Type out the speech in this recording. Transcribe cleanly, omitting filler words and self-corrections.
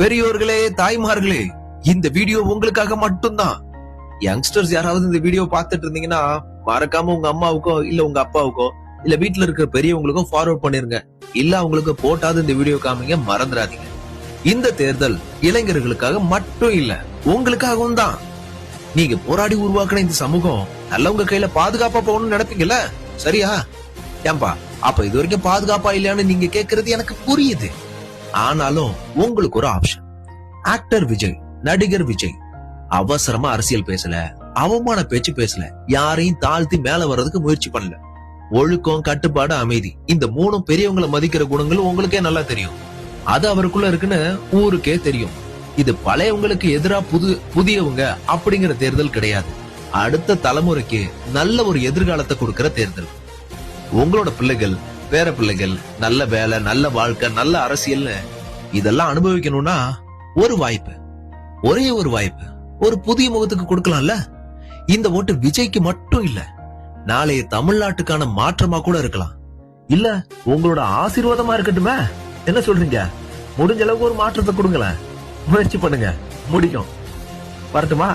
பெரியோர்களே, தாய்மார்களே, இந்த வீடியோ உங்களுக்காக மட்டும்தான். யங்ஸ்டர்ஸ் யாராவது இந்த வீடியோ பார்த்துட்டு இருந்தீங்கன்னா மறக்காம உங்க அம்மாவுக்கோ இல்ல உங்க அப்பாவுக்கோ இல்ல வீட்டுல இருக்கிற பெரியவங்களுக்கோ ஃபார்வர்ட் பண்ணிருங்க. இல்ல அவங்களுக்கு போட்டாது இந்த வீடியோ காமிங்க, மறந்துடாதீங்க. இந்த தேர்தல் இளைஞர்களுக்காக மட்டும் இல்ல, உங்களுக்காகவும் தான். நீங்க போராடி உருவாக்குன இந்த சமூகம் நல்லவங்க கையில பாதுகாப்பா போகணும்னு நினைப்பீங்கல்ல, சரியா? ஏன்பா அப்ப இது வரைக்கும் பாதுகாப்பா இல்லையான்னு நீங்க கேக்குறது எனக்கு புரியுது. ஆனாலும் உங்களுக்கு ஒரு ஆப்ஷன். ஆக்டர் விஜய், நடிகர் விஜய் அவசரமா அரசியல் பேசல, அவமான பேச்சு பேசல, யாரையும் தாழ்த்தி மேல வர்றதுக்கு முயற்சி பண்ணல. ஒழுக்கம், கட்டுப்பாடு, அமைதி, இந்த மூணும் பெரியவங்களை மதிக்கிற குணங்கள் உங்களுக்கே நல்லா தெரியும். அது அவருக்குள்ள இருக்குன்னு ஊருக்கே தெரியும். இது பழையவங்களுக்கு எதிரா புதியவங்க அப்படிங்கிற தேர்தல் கிடையாது. அடுத்த தலைமுறைக்கு நல்ல ஒரு எதிர்காலத்தை கொடுக்கிற தேர்தல். உங்களோட பிள்ளைகள், பேர பிள்ளைகள் நல்ல வேலை, நல்ல வாழ்க்கை, நல்ல அரசியல் இதெல்லாம் அனுபவிக்கணும்னா ஒரு வாய்ப்பு, ஒரே ஒரு வாய்ப்பு ஒரு புதிய முகத்துக்கு கொடுக்கலாம்ல. இந்த ஓட்டு விஜய்க்கு மட்டும் இல்ல, நாளைய தமிழ்நாட்டுக்கான மாற்றமா கூட இருக்கலாம். இல்ல உங்களோட ஆசீர்வாதமா இருக்கட்டுமே. என்ன சொல்றீங்க? முடிஞ்ச அளவுக்கு ஒரு மாற்றத்தை கொடுங்களேன், முயற்சி பண்ணுங்க, முடிக்கும். வரட்டுமா?